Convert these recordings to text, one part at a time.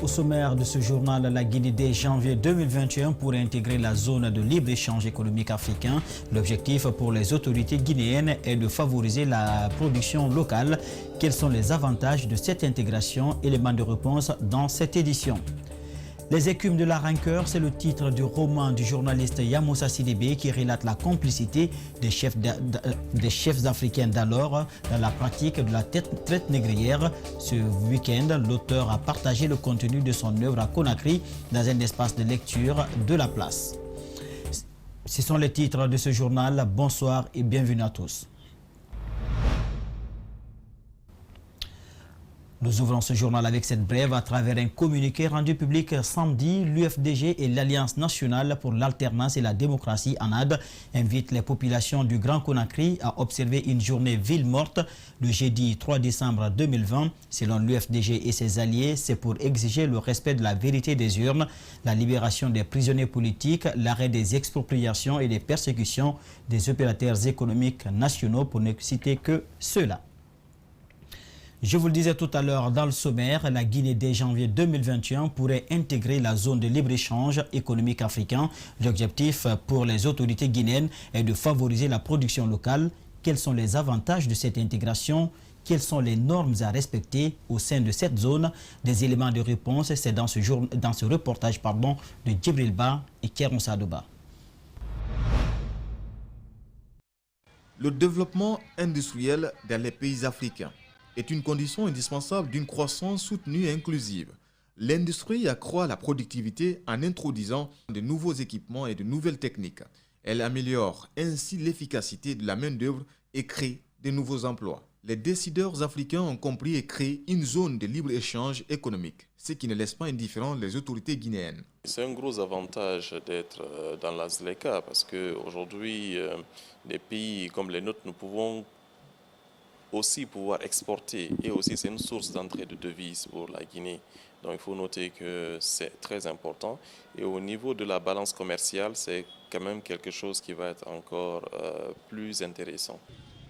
Au sommaire de ce journal, la Guinée dès janvier 2021 pourrait intégrer la zone de libre-échange économique africain. L'objectif pour les autorités guinéennes est de favoriser la production locale. Quels sont les avantages de cette intégration? Élément de réponse dans cette édition. Les écumes de la rancœur, c'est le titre du roman du journaliste Yamoussa Sidibé qui relate la complicité des chefs africains d'alors dans la pratique de la traite négrière. Ce week-end, l'auteur a partagé le contenu de son œuvre à Conakry dans un espace de lecture de la place. Ce sont les titres de ce journal. Bonsoir et bienvenue à tous. Nous ouvrons ce journal avec cette brève à travers un communiqué rendu public samedi. L'UFDG et l'Alliance nationale pour l'alternance et la démocratie ANAD invitent les populations du Grand Conakry à observer une journée ville morte le jeudi 3 décembre 2020. Selon l'UFDG et ses alliés, c'est pour exiger le respect de la vérité des urnes, la libération des prisonniers politiques, l'arrêt des expropriations et des persécutions des opérateurs économiques nationaux, pour ne citer que ceux-là. Je vous le disais tout à l'heure dans le sommaire, la Guinée dès janvier 2021 pourrait intégrer la zone de libre-échange économique africain. L'objectif pour les autorités guinéennes est de favoriser la production locale. Quels sont les avantages de cette intégration? Quelles sont les normes à respecter au sein de cette zone? Des éléments de réponse, c'est dans ce reportage de Djibril Ba et Kéron Sadouba. Le développement industriel dans les pays africains est une condition indispensable d'une croissance soutenue et inclusive. L'industrie accroît la productivité en introduisant de nouveaux équipements et de nouvelles techniques. Elle améliore ainsi l'efficacité de la main-d'œuvre et crée de nouveaux emplois. Les décideurs africains ont compris et créé une zone de libre-échange économique, ce qui ne laisse pas indifférents les autorités guinéennes. C'est un gros avantage d'être dans la ZLECA parce qu'aujourd'hui, des pays comme les nôtres, nous pouvons aussi pouvoir exporter et aussi c'est une source d'entrée de devises pour la Guinée. Donc il faut noter que c'est très important. Et au niveau de la balance commerciale, c'est quand même quelque chose qui va être encore plus intéressant.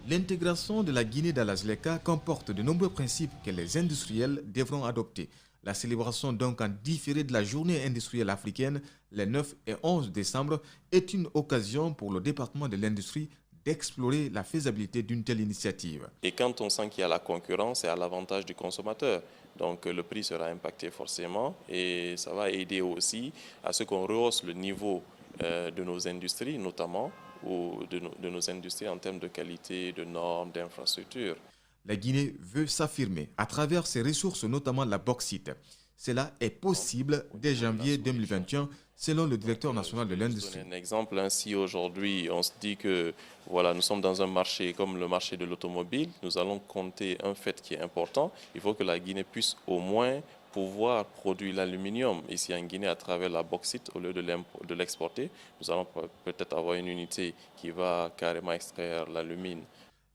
L'intégration de la Guinée dans la ZLECA comporte de nombreux principes que les industriels devront adopter. La célébration donc en différé de la journée industrielle africaine, les 9 et 11 décembre, est une occasion pour le département de l'industrie d'explorer la faisabilité d'une telle initiative. Et quand on sent qu'il y a la concurrence, c'est à l'avantage du consommateur. Donc le prix sera impacté forcément et ça va aider aussi à ce qu'on rehausse le niveau de nos industries, notamment, ou de nos industries en termes de qualité, de normes, d'infrastructures. La Guinée veut s'affirmer à travers ses ressources, notamment la bauxite. Cela est possible dès janvier 2021, selon le directeur national de l'industrie. Un exemple, ainsi aujourd'hui, on se dit que voilà, nous sommes dans un marché comme le marché de l'automobile. Nous allons compter un fait qui est important. Il faut que la Guinée puisse au moins pouvoir produire l'aluminium ici en Guinée à travers la bauxite au lieu de l'exporter. Nous allons peut-être avoir une unité qui va carrément extraire l'alumine.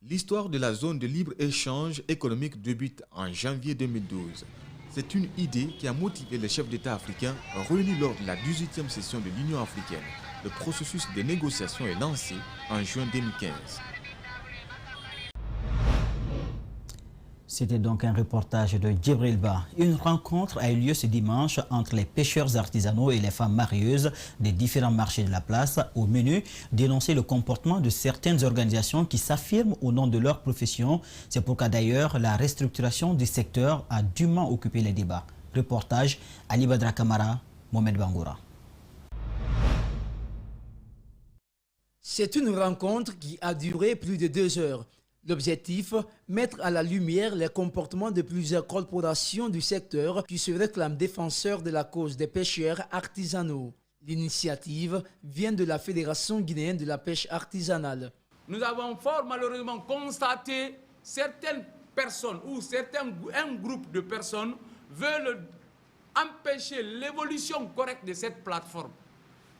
L'histoire de la zone de libre-échange économique débute en janvier 2012. C'est une idée qui a motivé les chefs d'État africains réunis lors de la 18e session de l'Union africaine. Le processus de négociation est lancé en juin 2015. C'était donc un reportage de Djibril Ba. Une rencontre a eu lieu ce dimanche entre les pêcheurs artisanaux et les femmes marieuses des différents marchés de la place. Au menu, dénoncer le comportement de certaines organisations qui s'affirment au nom de leur profession. C'est pourquoi d'ailleurs la restructuration du secteur a dûment occupé les débats. Reportage Ali Badra Kamara, Mohamed Bangoura. C'est une rencontre qui a duré plus de 2 heures. L'objectif, mettre à la lumière les comportements de plusieurs corporations du secteur qui se réclament défenseurs de la cause des pêcheurs artisanaux. L'initiative vient de la Fédération guinéenne de la pêche artisanale. Nous avons fort malheureusement constaté certaines personnes ou un groupe de personnes veulent empêcher l'évolution correcte de cette plateforme.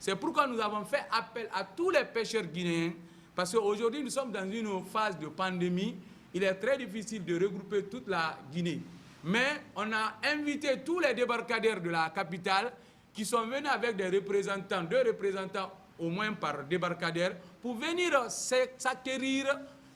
C'est pourquoi nous avons fait appel à tous les pêcheurs guinéens. Parce qu'aujourd'hui, nous sommes dans une phase de pandémie. Il est très difficile de regrouper toute la Guinée. Mais on a invité tous les débarcadères de la capitale qui sont venus avec des représentants, 2 représentants au moins par débarcadère, pour venir s'acquérir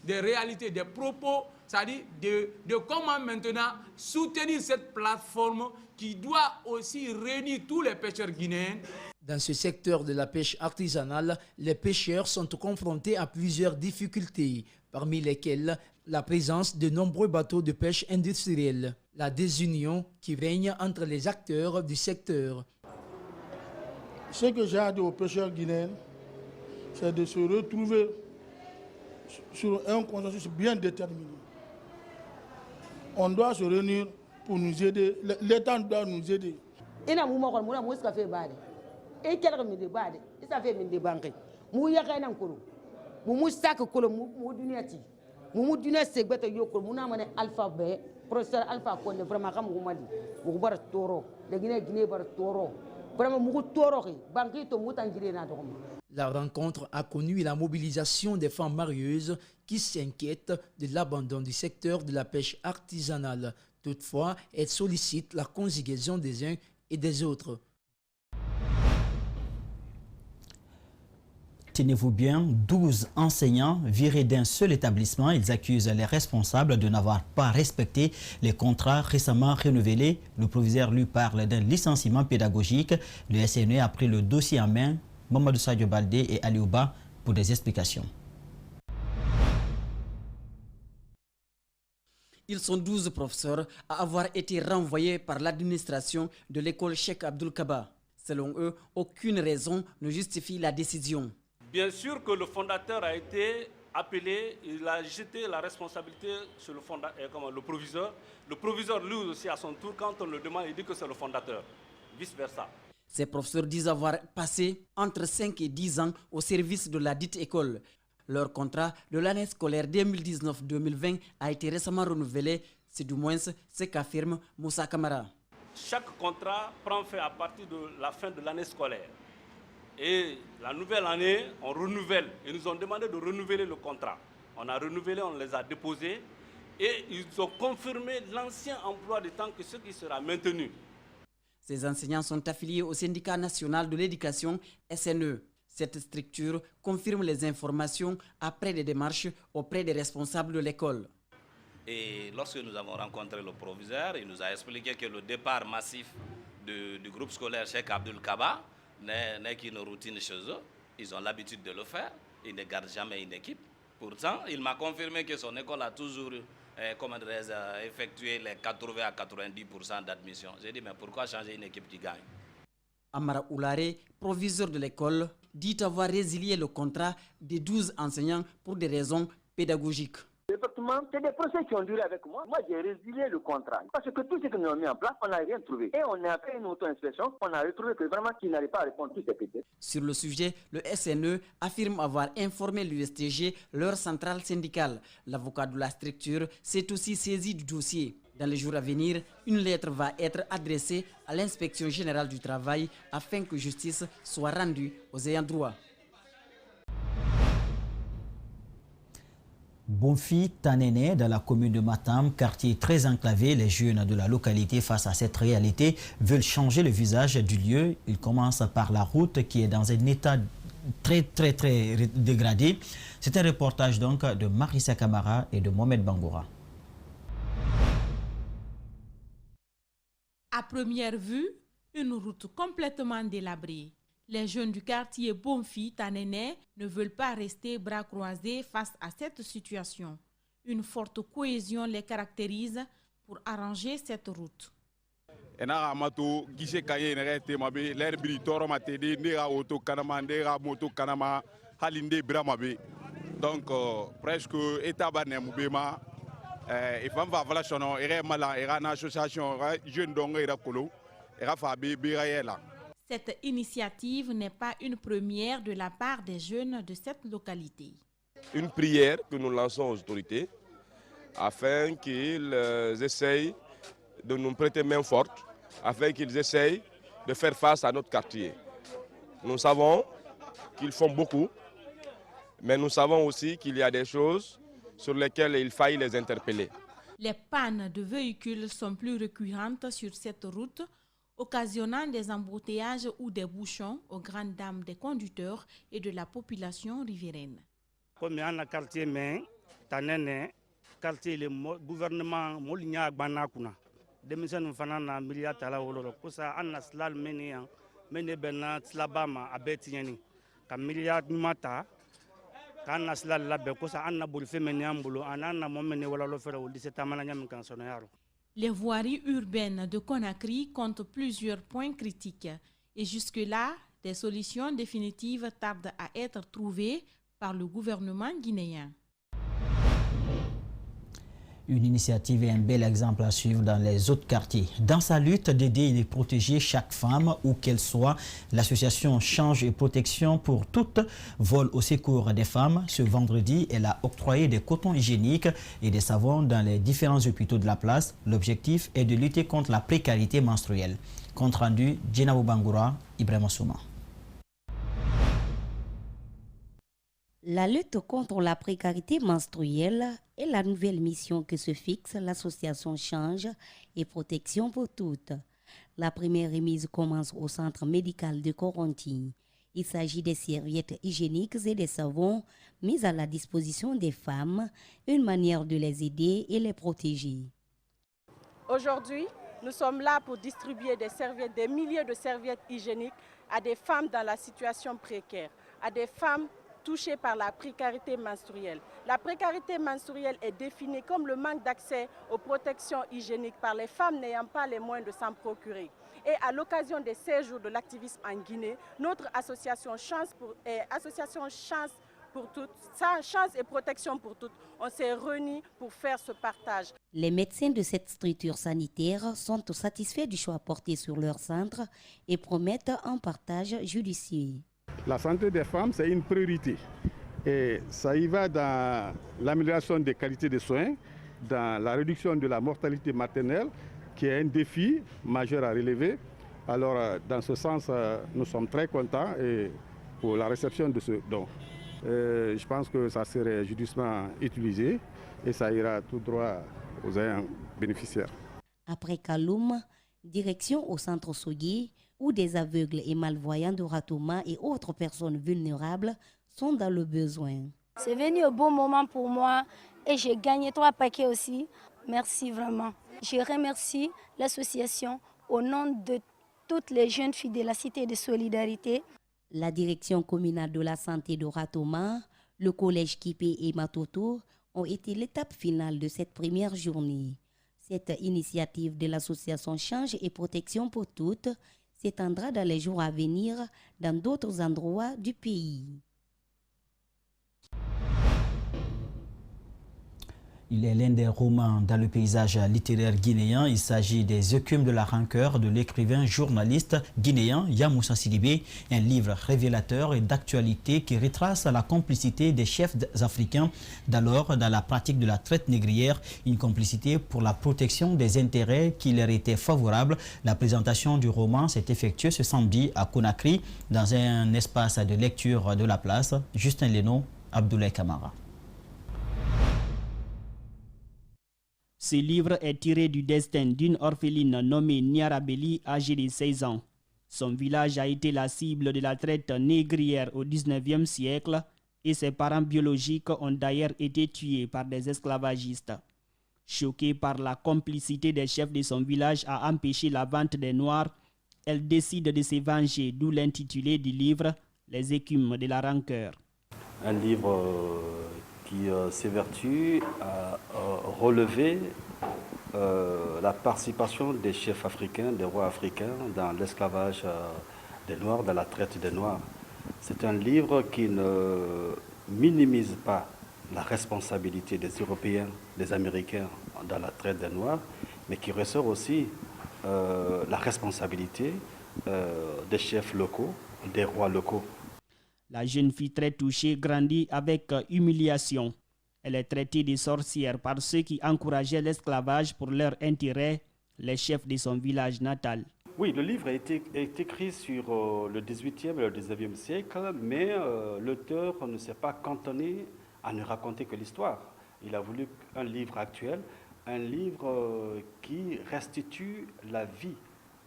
des réalités, des propos c'est-à-dire de comment maintenant soutenir cette plateforme qui doit aussi réunir tous les pêcheurs guinéens. Dans ce secteur de la pêche artisanale, les pêcheurs sont confrontés à plusieurs difficultés, parmi lesquelles la présence de nombreux bateaux de pêche industrielle, la désunion qui règne entre les acteurs du secteur. Ce que j'ai à dire aux pêcheurs guinéens, c'est de se retrouver sur un consensus bien déterminé. On doit se réunir pour nous aider. L'État doit nous aider. La rencontre a connu la mobilisation des femmes marieuses qui s'inquiètent de l'abandon du secteur de la pêche artisanale. Toutefois, elles sollicitent la conjugaison des uns et des autres. Tenez-vous bien, 12 enseignants virés d'un seul établissement. Ils accusent les responsables de n'avoir pas respecté les contrats récemment renouvelés. Le proviseur lui parle d'un licenciement pédagogique. Le SNE a pris le dossier en main. Mamadou Sadio Baldé et Aliouba pour des explications. Ils sont 12 professeurs à avoir été renvoyés par l'administration de l'école Cheikh Abdoul Kaba. Selon eux, aucune raison ne justifie la décision. Bien sûr que le fondateur a été appelé, il a jeté la responsabilité sur le proviseur. Le proviseur, lui aussi, à son tour, quand on le demande, il dit que c'est le fondateur, vice-versa. Ces professeurs disent avoir passé entre 5 et 10 ans au service de la dite école. Leur contrat de l'année scolaire 2019-2020 a été récemment renouvelé, c'est du moins ce qu'affirme Moussa Kamara. Chaque contrat prend fin à partir de la fin de l'année scolaire. Et la nouvelle année, on renouvelle. Ils nous ont demandé de renouveler le contrat. On a renouvelé, on les a déposés et ils ont confirmé l'ancien emploi de temps que ce qui sera maintenu. Ces enseignants sont affiliés au syndicat national de l'éducation SNE. Cette structure confirme les informations après des démarches auprès des responsables de l'école. Et lorsque nous avons rencontré le proviseur, il nous a expliqué que le départ massif du groupe scolaire Cheikh Abdoul Kaba n'est qu'une routine chez eux. Ils ont l'habitude de le faire. Ils ne gardent jamais une équipe. Pourtant, il m'a confirmé que son école a toujours effectué les 80 à 90% d'admission. J'ai dit, mais pourquoi changer une équipe qui gagne? Amara Oulare, proviseur de l'école, dit avoir résilié le contrat des 12 enseignants pour des raisons pédagogiques. Effectivement, c'est des procès qui ont duré avec moi. Moi, j'ai résilié le contrat. Parce que tout ce que nous avons mis en place, on n'a rien trouvé. Et on a fait une auto-inspection, on a retrouvé que vraiment qu'ils n'arrivent pas à répondre à tous ces pétés. Sur le sujet, le SNE affirme avoir informé l'USTG, leur centrale syndicale. L'avocat de la structure s'est aussi saisi du dossier. Dans les jours à venir, une lettre va être adressée à l'inspection générale du travail afin que justice soit rendue aux ayants droit. Bonfi Tanene, dans la commune de Matam, quartier très enclavé, les jeunes de la localité face à cette réalité veulent changer le visage du lieu. Ils commencent par la route qui est dans un état très dégradé. C'est un reportage donc de Marissa Kamara et de Mohamed Bangoura. À première vue, une route complètement délabrée. Les jeunes du quartier Bonfi Tanene ne veulent pas rester bras croisés face à cette situation. Une forte cohésion les caractérise pour arranger cette route. Donc, presque état Cette initiative n'est pas une première de la part des jeunes de cette localité. Une prière que nous lançons aux autorités afin qu'ils essayent de nous prêter main forte, afin qu'ils essayent de faire face à notre quartier. Nous savons qu'ils font beaucoup, mais nous savons aussi qu'il y a des choses sur lesquelles il faille les interpeller. Les pannes de véhicules sont plus récurrentes sur cette route, occasionnant des embouteillages ou des bouchons aux grandes dames des conducteurs et de la population riveraine. Comme dans le quartier Tanene, quartier le gouvernement Molinya Gbanakuna. Demisène fana na miliya tala wolo ko sa anna slal meniyan mene benna slabama abetieni ka miliya mata kana slal labbe ko sa anna bul femeniyan bulu anana momene wala lo fere wuldi setamana nyam kan sono yaro. Les voiries urbaines de Conakry comptent plusieurs points critiques et jusque-là, des solutions définitives tardent à être trouvées par le gouvernement guinéen. Une initiative et un bel exemple à suivre dans les autres quartiers. Dans sa lutte d'aider et de protéger chaque femme, où qu'elle soit, l'association Change et Protection pour toutes vole au secours des femmes. Ce vendredi, elle a octroyé des cotons hygiéniques et des savons dans les différents hôpitaux de la place. L'objectif est de lutter contre la précarité menstruelle. Compte rendu, Djenabou Bangoura, Ibrahima Souma. La lutte contre la précarité menstruelle est la nouvelle mission que se fixe l'association Change et Protection pour toutes. La première remise commence au centre médical de Coronti. Il s'agit des serviettes hygiéniques et des savons mis à la disposition des femmes, une manière de les aider et les protéger. Aujourd'hui, nous sommes là pour distribuer des serviettes, des milliers de serviettes hygiéniques à des femmes dans la situation précaire, à des femmes touchées par la précarité menstruelle. La précarité menstruelle est définie comme le manque d'accès aux protections hygiéniques par les femmes n'ayant pas les moyens de s'en procurer. Et à l'occasion des séjours de l'activisme en Guinée, notre association Chance et Protection pour toutes, on s'est réunis pour faire ce partage. Les médecins de cette structure sanitaire sont satisfaits du choix porté sur leur centre et promettent un partage judicieux. La santé des femmes, c'est une priorité. Et ça y va dans l'amélioration des qualités de soins, dans la réduction de la mortalité maternelle, qui est un défi majeur à relever. Alors, dans ce sens, nous sommes très contents pour la réception de ce don. Je pense que ça serait judicieusement utilisé et ça ira tout droit aux bénéficiaires. Après Kaloum, direction au centre Sogui, où des aveugles et malvoyants de Ratouma et autres personnes vulnérables sont dans le besoin. C'est venu au bon moment pour moi et j'ai gagné 3 paquets aussi. Merci vraiment. Je remercie l'association au nom de toutes les jeunes filles de la Cité de Solidarité. La direction communale de la santé de Ratouma, le collège Kipé et Matoto ont été l'étape finale de cette première journée. Cette initiative de l'association Change et Protection pour toutes s'étendra dans les jours à venir dans d'autres endroits du pays. Il est l'un des romans dans le paysage littéraire guinéen. Il s'agit des Écumes de la rancœur de l'écrivain journaliste guinéen Yamoussa Sidibé, un livre révélateur et d'actualité qui retrace la complicité des chefs africains d'alors dans la pratique de la traite négrière, une complicité pour la protection des intérêts qui leur étaient favorables. La présentation du roman s'est effectuée ce samedi à Conakry dans un espace de lecture de la place. Justin Leno, Abdoulaye Kamara. Ce livre est tiré du destin d'une orpheline nommée Niarabeli, âgée de 16 ans. Son village a été la cible de la traite négrière au XIXe siècle et ses parents biologiques ont d'ailleurs été tués par des esclavagistes. Choquée par la complicité des chefs de son village à empêcher la vente des Noirs, elle décide de se venger, d'où l'intitulé du livre « Les écumes de la rancœur ». Un livre qui s'évertue à relever la participation des chefs africains, des rois africains dans l'esclavage des Noirs, dans la traite des Noirs. C'est un livre qui ne minimise pas la responsabilité des Européens, des Américains dans la traite des Noirs, mais qui ressort aussi la responsabilité des chefs locaux, des rois locaux. La jeune fille très touchée grandit avec humiliation. Elle est traitée de sorcière par ceux qui encourageaient l'esclavage pour leur intérêt, les chefs de son village natal. Oui, le livre est écrit sur le XVIIIe et le XIXe siècle, mais l'auteur ne s'est pas cantonné à ne raconter que l'histoire. Il a voulu un livre actuel, un livre qui restitue la vie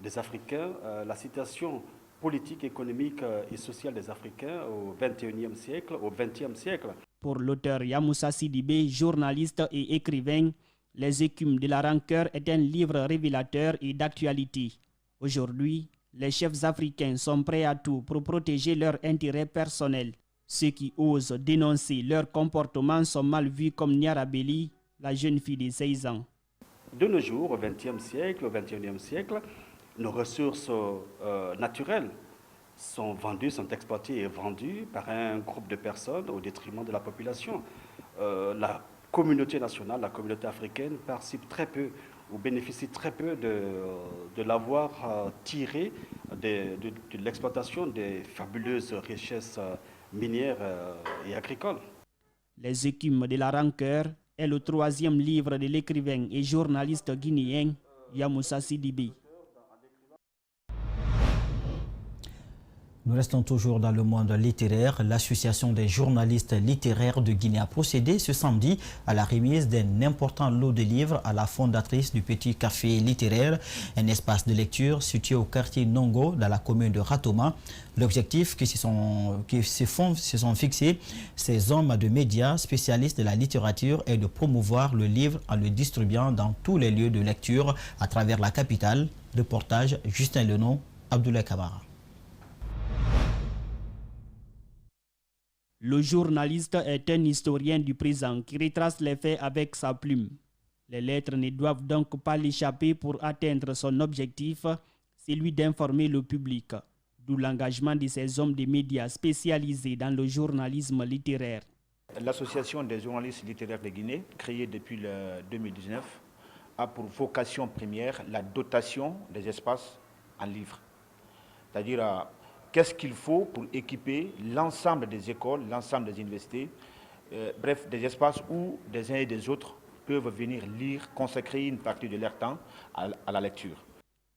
des Africains, la situation politique, économique et sociale des Africains au XXIe siècle, au XXe siècle. Pour l'auteur Yamoussa Sidibé, journaliste et écrivain, Les écumes de la rancœur est un livre révélateur et d'actualité. Aujourd'hui, les chefs africains sont prêts à tout pour protéger leurs intérêts personnels. Ceux qui osent dénoncer leur comportement sont mal vus comme Niarabeli, la jeune fille de 16 ans. De nos jours, au XXe siècle, au XXIe siècle, nos ressources naturelles sont vendues, sont exploitées et vendues par un groupe de personnes au détriment de la population. La communauté nationale, la communauté africaine participe très peu ou bénéficie très peu de l'avoir tiré de l'exploitation des fabuleuses richesses minières et agricoles. Les écumes de la rancœur est le 3e livre de l'écrivain et journaliste guinéen Yamoussa Sidibé. Nous restons toujours dans le monde littéraire. L'Association des journalistes littéraires de Guinée a procédé ce samedi à la remise d'un important lot de livres à la fondatrice du Petit Café littéraire, un espace de lecture situé au quartier Nongo dans la commune de Ratoma. L'objectif que se sont fixés ces hommes de médias spécialistes de la littérature est de promouvoir le livre en le distribuant dans tous les lieux de lecture à travers la capitale. Reportage Justin Lenon, Abdoulaye Kamara. Le journaliste est un historien du présent qui retrace les faits avec sa plume. Les lettres ne doivent donc pas l'échapper pour atteindre son objectif, celui d'informer le public. D'où l'engagement de ces hommes de médias spécialisés dans le journalisme littéraire. L'Association des journalistes littéraires de Guinée, créée depuis le 2019, a pour vocation première la dotation des espaces en livres. C'est-à-dire qu'est-ce qu'il faut pour équiper l'ensemble des écoles, l'ensemble des universités, bref, des espaces où des uns et des autres peuvent venir lire, consacrer une partie de leur temps à la lecture.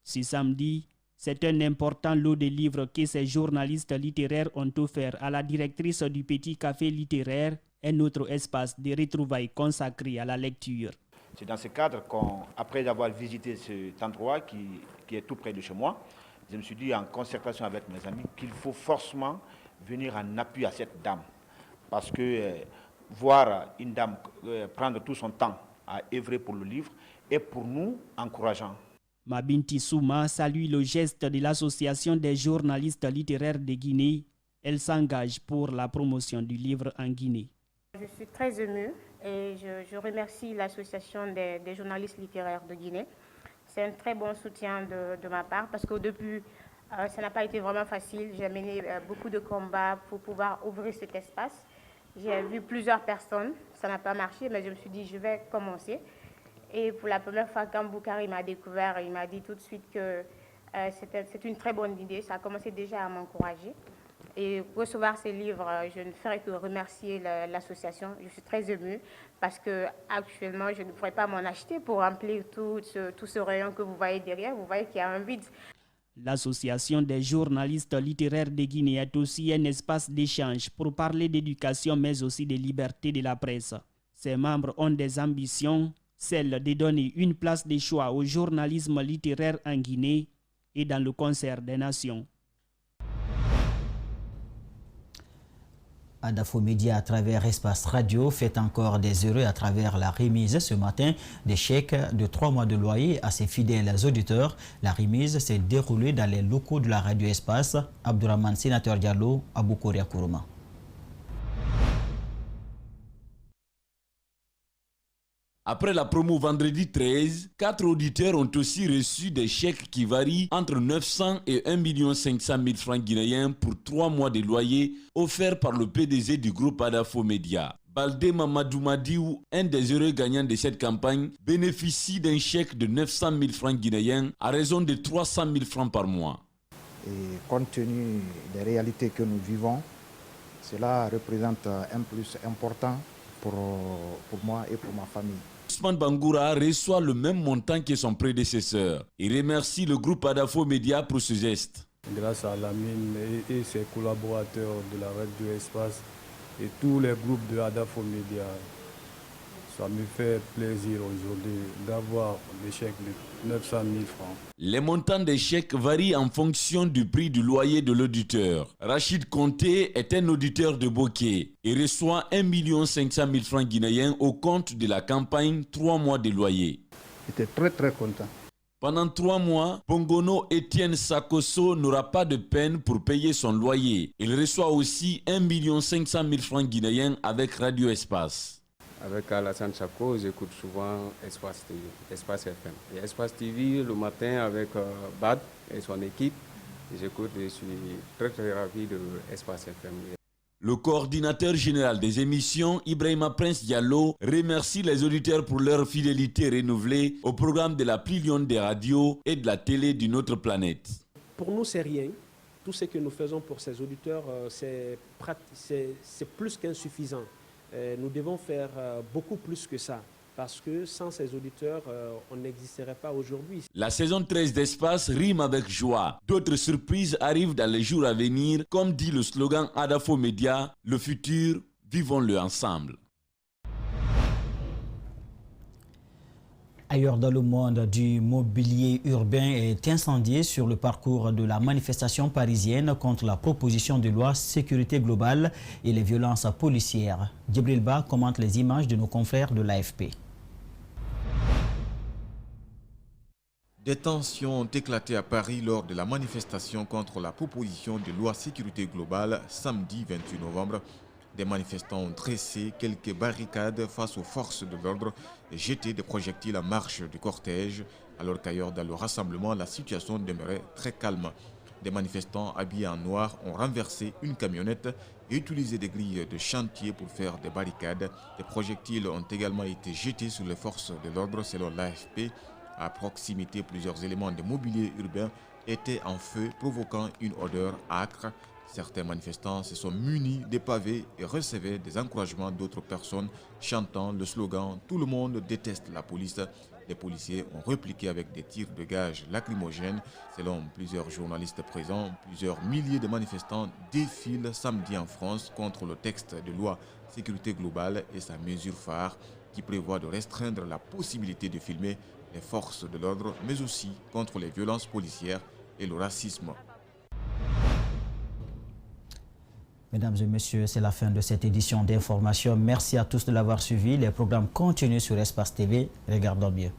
Ce samedi, c'est un important lot de livres que ces journalistes littéraires ont offert à la directrice du Petit Café littéraire, un autre espace de retrouvailles consacré à la lecture. C'est dans ce cadre qu'après avoir visité cet endroit qui est tout près de chez moi, je me suis dit en concertation avec mes amis qu'il faut forcément venir en appui à cette dame. Parce que voir une dame prendre tout son temps à œuvrer pour le livre est pour nous encourageant. Mabinti Souma salue le geste de l'Association des journalistes littéraires de Guinée. Elle s'engage pour la promotion du livre en Guinée. Je suis très émue et je remercie l'Association des journalistes littéraires de Guinée. C'est un très bon soutien de ma part parce qu'au début, ça n'a pas été vraiment facile. J'ai mené beaucoup de combats pour pouvoir ouvrir cet espace. J'ai vu plusieurs personnes, ça n'a pas marché, mais je me suis dit, je vais commencer. Et pour la première fois, quand Boukari m'a découvert, il m'a dit tout de suite que c'est une très bonne idée. Ça a commencé déjà à m'encourager. Et recevoir ces livres, je ne ferai que remercier l'association. Je suis très émue parce qu'actuellement, je ne pourrais pas m'en acheter pour remplir tout ce rayon que vous voyez derrière. Vous voyez qu'il y a un vide. L'Association des journalistes littéraires de Guinée est aussi un espace d'échange pour parler d'éducation mais aussi de liberté de la presse. Ses membres ont des ambitions, celle de donner une place de choix au journalisme littéraire en Guinée et dans le concert des nations. Adafo Média, à travers Espace Radio, fait encore des heureux à travers la remise ce matin des chèques de 3 mois de loyer à ses fidèles auditeurs. La remise s'est déroulée dans les locaux de la Radio Espace. Abdourahmane Sénateur Diallo, Aboukoria Kourouma. Après la promo vendredi 13, 4 auditeurs ont aussi reçu des chèques qui varient entre 900 et 1 500 000 francs guinéens pour 3 mois de loyer offerts par le PDG du groupe Adafo Média. Baldé Mamadou Madiou, un des heureux gagnants de cette campagne, bénéficie d'un chèque de 900 000 francs guinéens à raison de 300 000 francs par mois. Et compte tenu des réalités que nous vivons, cela représente un plus important pour moi et pour ma famille. Ousmane Bangoura reçoit le même montant que son prédécesseur. Il remercie le groupe Adafo Média pour ce geste. Grâce à Lamine et ses collaborateurs de la Radio Espace et tous les groupes de Adafo Média, Ça me fait plaisir aujourd'hui d'avoir des chèques de 900 000 francs. Les montants des chèques varient en fonction du prix du loyer de l'auditeur. Rachid Conté est un auditeur de Bokeh et reçoit 1 500 000 francs guinéens au compte de la campagne 3 mois de loyer. J'étais très très content. Pendant 3 mois, Pongono Etienne Sakoso n'aura pas de peine pour payer son loyer. Il reçoit aussi 1 500 000 francs guinéens avec Radio Espace. Avec Alassane Chako, j'écoute souvent Espace TV, Espace FM. Et Espace TV, le matin, avec Bad et son équipe, j'écoute et je suis très très ravi de Espace FM. Le coordinateur général des émissions, Ibrahima Prince Diallo, remercie les auditeurs pour leur fidélité renouvelée au programme de la plus lionne des radios et de la télé d'une autre planète. Pour nous, c'est rien. Tout ce que nous faisons pour ces auditeurs, c'est plus qu'insuffisant. Nous devons faire beaucoup plus que ça, parce que sans ces auditeurs, on n'existerait pas aujourd'hui. La saison 13 d'Espace rime avec joie. D'autres surprises arrivent dans les jours à venir, comme dit le slogan Adafo Média, le futur, vivons-le ensemble. Ailleurs dans le monde, du mobilier urbain est incendié sur le parcours de la manifestation parisienne contre la proposition de loi sécurité globale et les violences policières. Djibril Ba commente les images de nos confrères de l'AFP. Des tensions ont éclaté à Paris lors de la manifestation contre la proposition de loi sécurité globale samedi 28 novembre. Des manifestants ont dressé quelques barricades face aux forces de l'ordre et jeté des projectiles en marche du cortège, alors qu'ailleurs dans le rassemblement, la situation demeurait très calme. Des manifestants habillés en noir ont renversé une camionnette et utilisé des grilles de chantier pour faire des barricades. Des projectiles ont également été jetés sur les forces de l'ordre selon l'AFP. À proximité, plusieurs éléments de mobilier urbain étaient en feu, provoquant une odeur âcre. Certains manifestants se sont munis des pavés et recevaient des encouragements d'autres personnes chantant le slogan « Tout le monde déteste la police ». Les policiers ont répliqué avec des tirs de gaz lacrymogènes. Selon plusieurs journalistes présents, plusieurs milliers de manifestants défilent samedi en France contre le texte de loi sécurité globale et sa mesure phare qui prévoit de restreindre la possibilité de filmer les forces de l'ordre, mais aussi contre les violences policières et le racisme. Mesdames et messieurs, c'est la fin de cette édition d'information. Merci à tous de l'avoir suivi. Les programmes continuent sur Espace TV. Regardons bien.